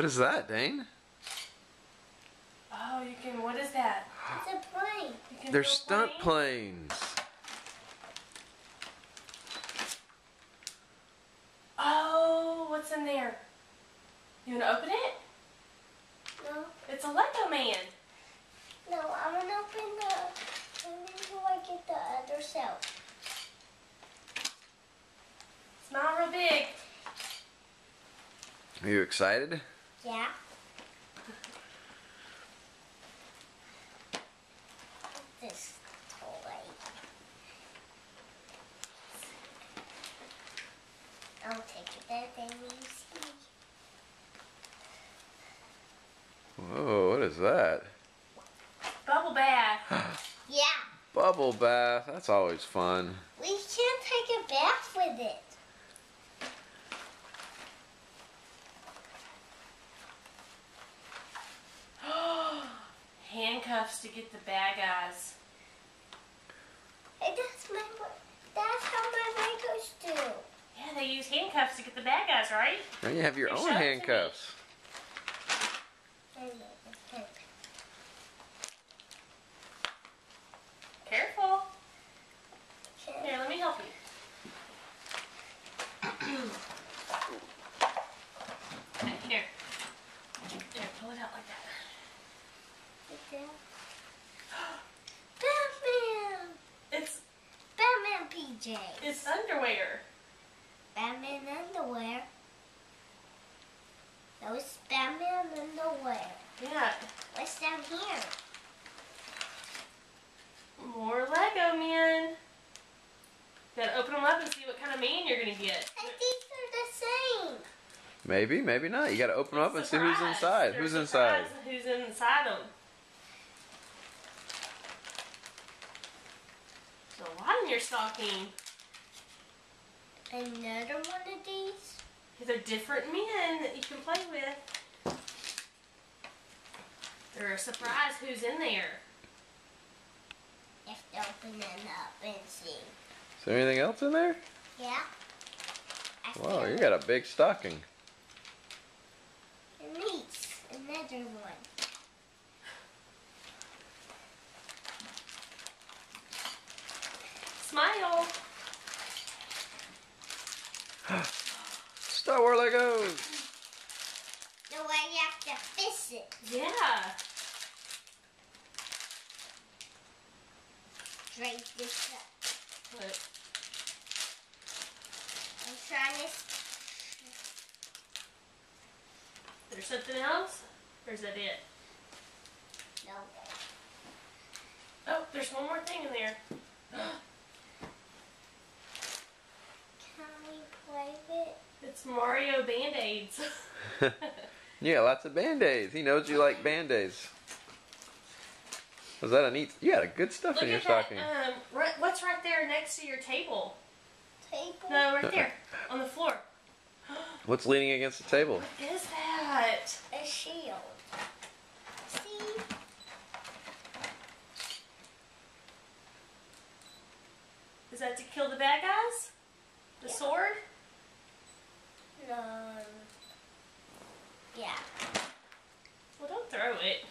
What is that, Dane? Oh, you can, what is that? It's a plane. You can They're build stunt planes? planes. Oh, what's in there? You want to open it? No. It's a Lego man. No, I'm gonna open the until I get the other shelf. Smile real big. Are you excited? Yeah. This toy. I'll take it that thing you see. Whoa, what is that? Bubble bath. Yeah. Bubble bath. That's always fun. We can take a bath with it. Handcuffs to get the bad guys. Hey, that's how my Legos do. Yeah, they use handcuffs to get the bad guys, right? Now you have your Hey, own show it to me. handcuffs. Careful. Here, let me help you. Here. Here, pull it out like that. Batman! It's Batman PJs. it's underwear. Batman underwear. That was Batman underwear. Yeah. What's down here? More Lego men. Gotta open them up and see what kind of man you're gonna get. And these are the same. Maybe, maybe not. You gotta open them up and see who's Surprise. inside. They're Who's inside? surprised Who's inside them? There's a lot in your stocking. Another one of these. They're different men that you can play with. They're a surprise who's in there. You have to open them up and see. Is there anything else in there? Yeah. Wow, you got a big stocking. And these. Another one. Smile. Star Wars Legos. The way you have to fish it. Yeah. Drape this up. Look. I'm trying to. There's something else? Or is that it? No. Oh, there's one more thing in there. Can we play with it? It's Mario Band-Aids. You got lots of Band-Aids. He knows you like Band-Aids. Was that a neat... You got a good stuff Look in your at that. stocking. What's right there next to your table? Table? No, right there. On the floor. What's leaning against the table? What is that? A shield. See? Is that to kill the bad guys? The Yeah. sword? No. Yeah. Well, don't throw it.